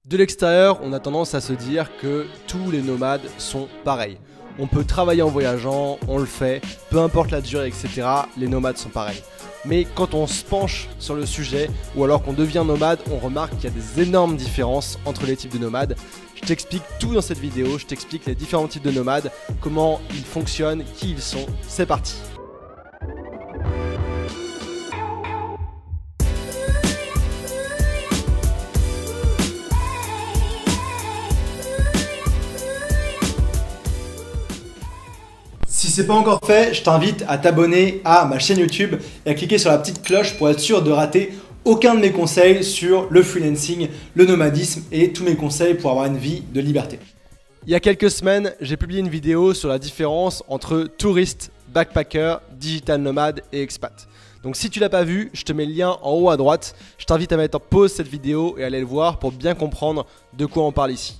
De l'extérieur, on a tendance à se dire que tous les nomades sont pareils. On peut travailler en voyageant, on le fait, peu importe la durée, etc. Les nomades sont pareils. Mais quand on se penche sur le sujet, ou alors qu'on devient nomade, on remarque qu'il y a des énormes différences entre les types de nomades. Je t'explique tout dans cette vidéo, je t'explique les différents types de nomades, comment ils fonctionnent, qui ils sont. C'est parti! Si c'est pas encore fait, je t'invite à t'abonner à ma chaîne YouTube et à cliquer sur la petite cloche pour être sûr de rater aucun de mes conseils sur le freelancing, le nomadisme et tous mes conseils pour avoir une vie de liberté. Il y a quelques semaines, j'ai publié une vidéo sur la différence entre touriste, backpacker, digital nomade et expat. Donc si tu l'as pas vu, je te mets le lien en haut à droite. Je t'invite à mettre en pause cette vidéo et à aller le voir pour bien comprendre de quoi on parle ici.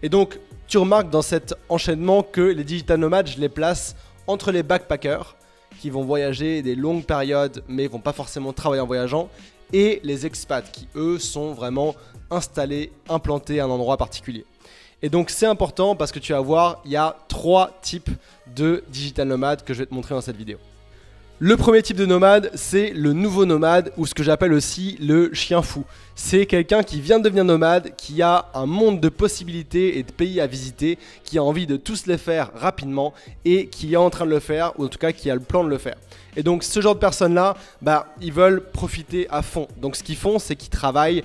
Et donc, tu remarques dans cet enchaînement que les digital nomades, je les place entre les backpackers qui vont voyager des longues périodes mais vont pas forcément travailler en voyageant et les expats qui eux sont vraiment installés, implantés à un endroit particulier. Et donc c'est important parce que tu vas voir, il y a 3 types de digital nomades que je vais te montrer dans cette vidéo. Le premier type de nomade, c'est le nouveau nomade ou ce que j'appelle aussi le chien fou. C'est quelqu'un qui vient de devenir nomade, qui a un monde de possibilités et de pays à visiter, qui a envie de tous les faire rapidement et qui est en train de le faire, ou en tout cas qui a le plan de le faire. Et donc ce genre de personnes-là, ils veulent profiter à fond. Donc ce qu'ils font, c'est qu'ils travaillent.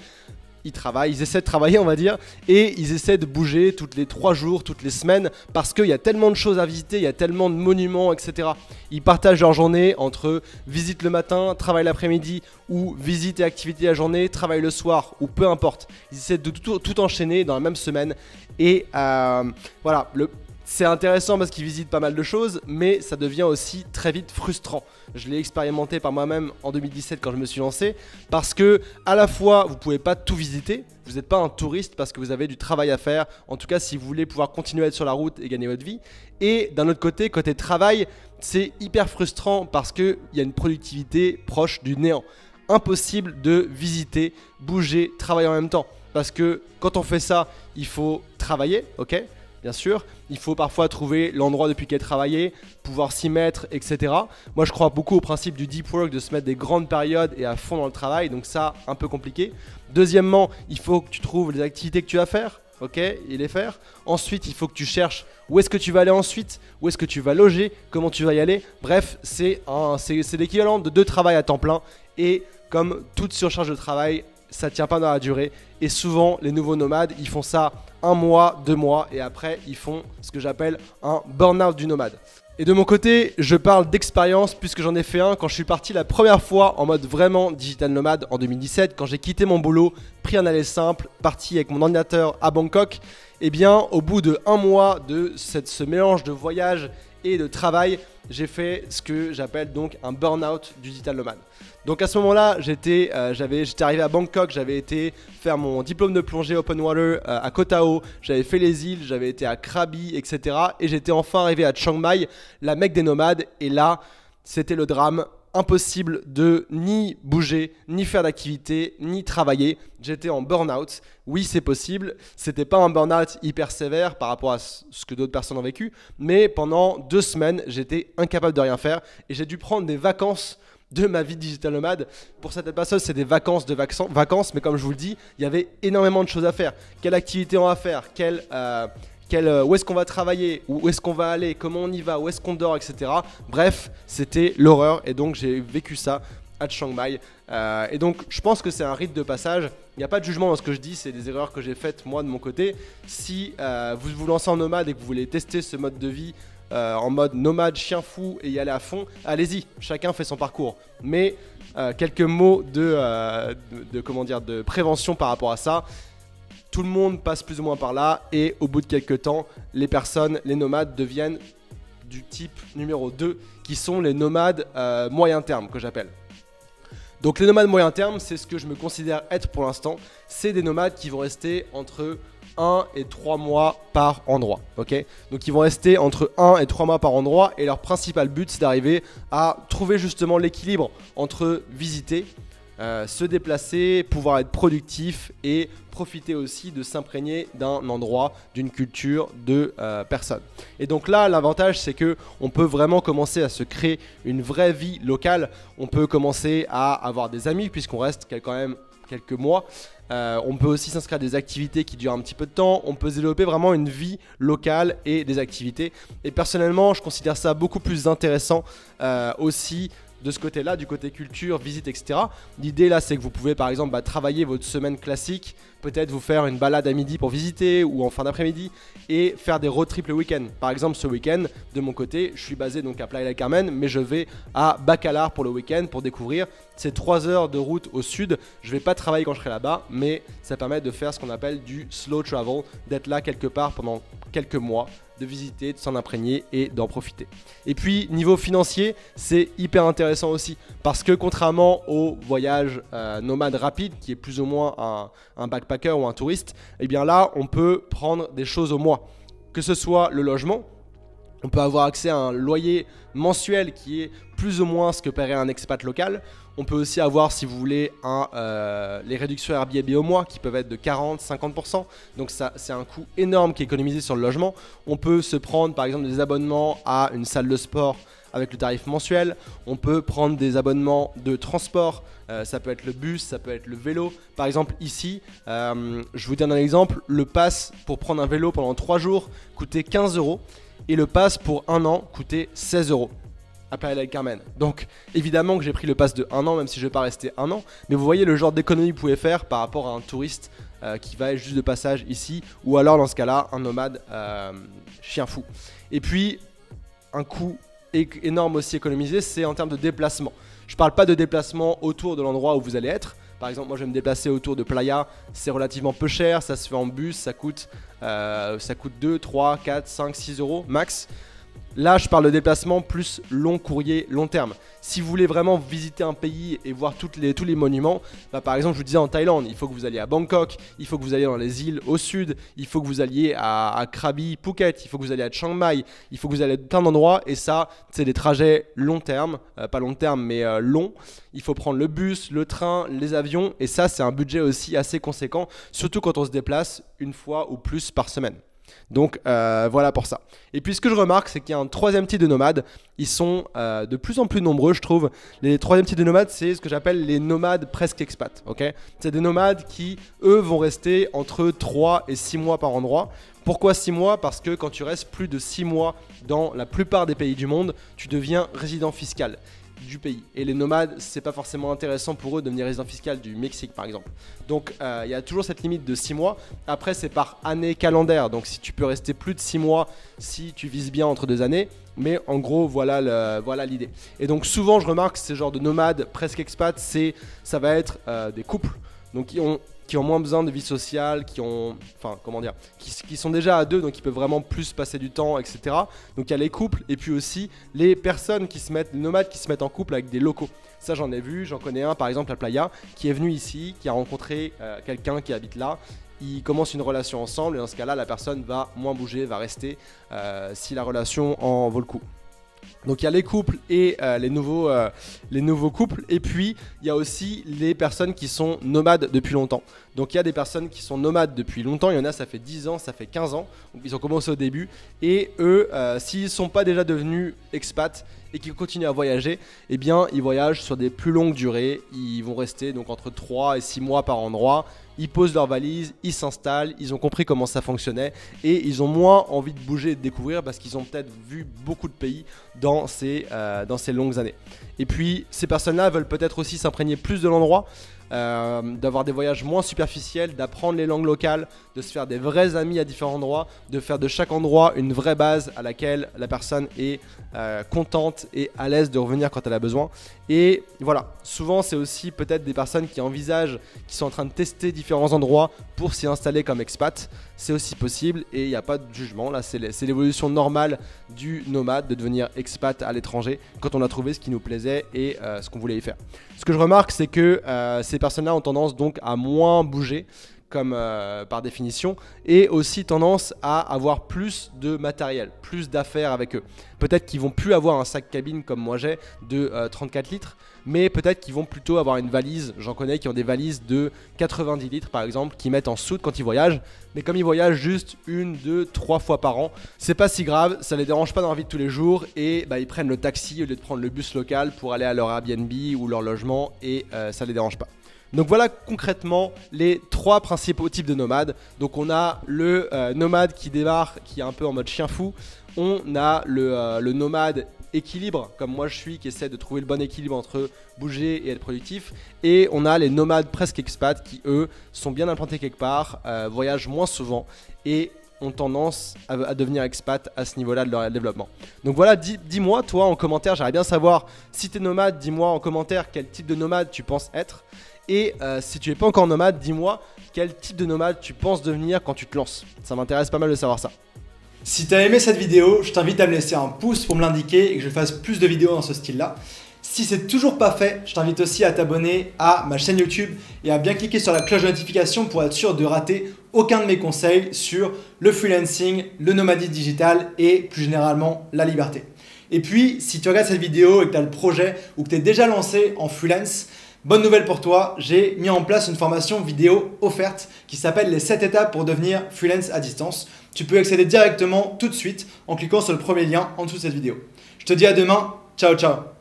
Ils essaient de travailler on va dire et ils essaient de bouger toutes les 3 jours, toutes les semaines parce qu'il y a tellement de choses à visiter, il y a tellement de monuments, etc. Ils partagent leur journée entre visite le matin, travail l'après-midi ou visite et activité la journée, travail le soir ou peu importe. Ils essaient de tout enchaîner dans la même semaine et voilà, c'est intéressant parce qu'ils visitent pas mal de choses, mais ça devient aussi très vite frustrant. Je l'ai expérimenté par moi-même en 2017 quand je me suis lancé, parce que à la fois vous pouvez pas tout visiter, vous n'êtes pas un touriste parce que vous avez du travail à faire, en tout cas si vous voulez pouvoir continuer à être sur la route et gagner votre vie. Et d'un autre côté, côté travail, c'est hyper frustrant parce qu'il y a une productivité proche du néant. Impossible de visiter, bouger, travailler en même temps. Parce que quand on fait ça, il faut travailler, ok ? Bien sûr, il faut parfois trouver l'endroit depuis lequel travailler, pouvoir s'y mettre, etc. Moi, je crois beaucoup au principe du deep work, de se mettre des grandes périodes et à fond dans le travail, donc ça, un peu compliqué. Deuxièmement, il faut que tu trouves les activités que tu vas faire, ok, et les faire. Ensuite, il faut que tu cherches où est-ce que tu vas aller ensuite, où est-ce que tu vas loger, comment tu vas y aller. Bref, c'est l'équivalent de 2 travails à temps plein et comme toute surcharge de travail, ça ne tient pas dans la durée et souvent les nouveaux nomades ils font ça 1 mois, 2 mois et après ils font ce que j'appelle un burn-out du nomade. Et de mon côté je parle d'expérience puisque j'en ai fait un quand je suis parti la première fois en mode vraiment digital nomade en 2017 quand j'ai quitté mon boulot, pris un aller simple, parti avec mon ordinateur à Bangkok. Et bien au bout de 1 mois de ce mélange de voyage et de travail, j'ai fait ce que j'appelle donc un burn-out du digital nomade. Donc à ce moment-là, j'étais arrivé à Bangkok, j'avais été faire mon diplôme de plongée open water à Koh Tao, j'avais fait les îles, j'avais été à Krabi, etc. Et j'étais enfin arrivé à Chiang Mai, la Mecque des nomades. Et là, c'était le drame. Impossible de ni bouger, ni faire d'activité, ni travailler. J'étais en burn-out. Oui, c'est possible. C'était pas un burn-out hyper sévère par rapport à ce que d'autres personnes ont vécu. Mais pendant 2 semaines, j'étais incapable de rien faire. Et j'ai dû prendre des vacances de ma vie de digital nomade. Pour certaines personnes, c'est des vacances de vacances. Mais comme je vous le dis, il y avait énormément de choses à faire. Quelle activité on va faire, où est-ce qu'on va travailler, où est-ce qu'on va aller, comment on y va, où est-ce qu'on dort, etc. Bref, c'était l'horreur et donc j'ai vécu ça à Chiang Mai. Et donc je pense que c'est un rite de passage. Il n'y a pas de jugement dans ce que je dis, c'est des erreurs que j'ai faites moi de mon côté. Si vous vous lancez en nomade et que vous voulez tester ce mode de vie en mode nomade, chien fou et y aller à fond, allez-y, chacun fait son parcours. Mais quelques mots de prévention par rapport à ça. Tout le monde passe plus ou moins par là et au bout de quelques temps, les nomades deviennent du type numéro 2 qui sont les nomades moyen terme que j'appelle. Donc les nomades moyen terme, c'est ce que je me considère être pour l'instant. C'est des nomades qui vont rester entre 1 et 3 mois par endroit. Okay, donc ils vont rester entre 1 et 3 mois par endroit et leur principal but c'est d'arriver à trouver justement l'équilibre entre visiter, se déplacer, pouvoir être productif et profiter aussi de s'imprégner d'un endroit, d'une culture, de personnes. Et donc là, l'avantage, c'est que on peut vraiment commencer à se créer une vraie vie locale. On peut commencer à avoir des amis puisqu'on reste quand même quelques mois. On peut aussi s'inscrire à des activités qui durent un petit peu de temps. On peut se développer vraiment une vie locale et des activités. Et personnellement, je considère ça beaucoup plus intéressant aussi de ce côté-là, du côté culture, visite, etc. L'idée là, c'est que vous pouvez par exemple travailler votre semaine classique, peut-être vous faire une balade à midi pour visiter ou en fin d'après-midi et faire des road trips le week-end. Par exemple, ce week-end, de mon côté, je suis basé donc à Playa del Carmen, mais je vais à Bacalar pour le week-end pour découvrir. C'est 3 heures de route au sud. Je ne vais pas travailler quand je serai là-bas, mais ça permet de faire ce qu'on appelle du slow travel, d'être là quelque part pendant quelques mois, de visiter, de s'en imprégner et d'en profiter. Et puis niveau financier, c'est hyper intéressant aussi parce que contrairement au voyage nomade rapide qui est plus ou moins un backpacker ou un touriste, et bien là on peut prendre des choses au mois, que ce soit le logement. On peut avoir accès à un loyer mensuel qui est plus ou moins ce que paierait un expat local. On peut aussi avoir, si vous voulez, les réductions Airbnb au mois qui peuvent être de 40-50%. Donc ça, c'est un coût énorme qui est économisé sur le logement. On peut se prendre par exemple des abonnements à une salle de sport avec le tarif mensuel. On peut prendre des abonnements de transport. Ça peut être le bus, ça peut être le vélo. Par exemple ici, je vous donne un exemple. Le pass pour prendre un vélo pendant 3 jours coûtait 15 € et le pass pour 1 an coûtait 16 € à Playa del Carmen. Donc évidemment que j'ai pris le pass de 1 an, même si je ne vais pas rester 1 an. Mais vous voyez le genre d'économie que vous pouvez faire par rapport à un touriste qui va être juste de passage ici, ou alors dans ce cas-là, un nomade chien fou. Et puis, un coût énorme aussi économisé, c'est en termes de déplacement. Je ne parle pas de déplacement autour de l'endroit où vous allez être. Par exemple, moi je vais me déplacer autour de Playa, c'est relativement peu cher, ça se fait en bus, ça coûte 2, 3, 4, 5, 6 € max. Là, je parle de déplacement plus long courrier, long terme. Si vous voulez vraiment visiter un pays et voir tous les monuments, par exemple, je vous disais en Thaïlande, il faut que vous alliez à Bangkok, il faut que vous alliez dans les îles au sud, il faut que vous alliez à Krabi, Phuket, il faut que vous alliez à Chiang Mai, il faut que vous alliez à plein d'endroits. Et ça, c'est des trajets long terme, pas long terme, mais longs. Il faut prendre le bus, le train, les avions. Et ça, c'est un budget aussi assez conséquent, surtout quand on se déplace une fois ou plus par semaine. Donc voilà pour ça. Et puis ce que je remarque, c'est qu'il y a un troisième type de nomades. Ils sont de plus en plus nombreux, je trouve. Les troisième types de nomades, c'est ce que j'appelle les nomades presque expats. Okay, c'est des nomades qui, eux, vont rester entre 3 et 6 mois par endroit. Pourquoi 6 mois? Parce que quand tu restes plus de 6 mois dans la plupart des pays du monde, tu deviens résident fiscal du pays. Et les nomades, c'est pas forcément intéressant pour eux de devenir résident fiscal du Mexique par exemple. Donc il y a toujours cette limite de 6 mois. Après c'est par année calendaire, donc si tu peux rester plus de 6 mois si tu vises bien entre 2 années. Mais en gros voilà l'idée. Et donc souvent je remarque ces genres de nomades presque expats, ça va être des couples donc qui ont moins besoin de vie sociale, qui sont déjà à 2, donc ils peuvent vraiment plus passer du temps, etc. Donc il y a les couples et puis aussi les personnes les nomades qui se mettent en couple avec des locaux. Ça j'en ai vu, j'en connais un par exemple à Playa qui est venu ici, qui a rencontré quelqu'un qui habite là. Ils commencent une relation ensemble et dans ce cas-là, la personne va moins bouger, va rester si la relation en vaut le coup. Donc il y a les couples et les nouveaux couples. Et puis il y a aussi les personnes qui sont nomades depuis longtemps. Donc il y a des personnes qui sont nomades depuis longtemps. Il y en a ça fait 10 ans, ça fait 15 ans. Donc ils ont commencé au début. Et eux, s'ils ne sont pas déjà devenus expats et qu'ils continuent à voyager, eh bien ils voyagent sur des plus longues durées. Ils vont rester donc entre 3 et 6 mois par endroit. Ils posent leurs valises, ils s'installent, ils ont compris comment ça fonctionnait et ils ont moins envie de bouger et de découvrir parce qu'ils ont peut-être vu beaucoup de pays dans ces longues années. Et puis ces personnes-là veulent peut-être aussi s'imprégner plus de l'endroit, d'avoir des voyages moins superficiels, d'apprendre les langues locales, de se faire des vrais amis à différents endroits, de faire de chaque endroit une vraie base à laquelle la personne est contente et à l'aise de revenir quand elle a besoin. Et voilà, souvent c'est aussi peut-être des personnes qui envisagent, qui sont en train de tester différents endroits pour s'y installer comme expat. C'est aussi possible et il n'y a pas de jugement. Là, c'est l'évolution normale du nomade de devenir expat à l'étranger quand on a trouvé ce qui nous plaisait et ce qu'on voulait y faire. Ce que je remarque, c'est que ces personnes-là ont tendance donc à moins bouger comme par définition, et aussi tendance à avoir plus de matériel, plus d'affaires avec eux. Peut-être qu'ils vont plus avoir un sac cabine comme moi j'ai de 34 litres, mais peut-être qu'ils vont plutôt avoir une valise. J'en connais qui ont des valises de 90 litres par exemple, qui mettent en soute quand ils voyagent. Mais comme ils voyagent juste 1, 2, 3 fois par an, c'est pas si grave, ça les dérange pas dans la vie de tous les jours, et ils prennent le taxi au lieu de prendre le bus local pour aller à leur Airbnb ou leur logement, et ça les dérange pas. Donc voilà concrètement les 3 principaux types de nomades. Donc on a le nomade qui démarre, qui est un peu en mode chien fou. On a le nomade équilibre, comme moi je suis, qui essaie de trouver le bon équilibre entre bouger et être productif. Et on a les nomades presque expats qui eux sont bien implantés quelque part, voyagent moins souvent et ont tendance à devenir expat à ce niveau-là de leur développement. Donc voilà, dis-moi toi en commentaire, j'aimerais bien savoir si tu es nomade, dis-moi en commentaire quel type de nomade tu penses être. Et si tu n'es pas encore nomade, dis-moi quel type de nomade tu penses devenir quand tu te lances. Ça m'intéresse pas mal de savoir ça. Si tu as aimé cette vidéo, je t'invite à me laisser un pouce pour me l'indiquer et que je fasse plus de vidéos dans ce style-là. Si c'est toujours pas fait, je t'invite aussi à t'abonner à ma chaîne YouTube et à bien cliquer sur la cloche de notification pour être sûr de rater aucun de mes conseils sur le freelancing, le nomadisme digital et plus généralement la liberté. Et puis, si tu regardes cette vidéo et que tu as le projet ou que tu es déjà lancé en freelance, bonne nouvelle pour toi, j'ai mis en place une formation vidéo offerte qui s'appelle les 7 étapes pour devenir freelance à distance. Tu peux y accéder directement tout de suite en cliquant sur le premier lien en dessous de cette vidéo. Je te dis à demain, ciao ciao.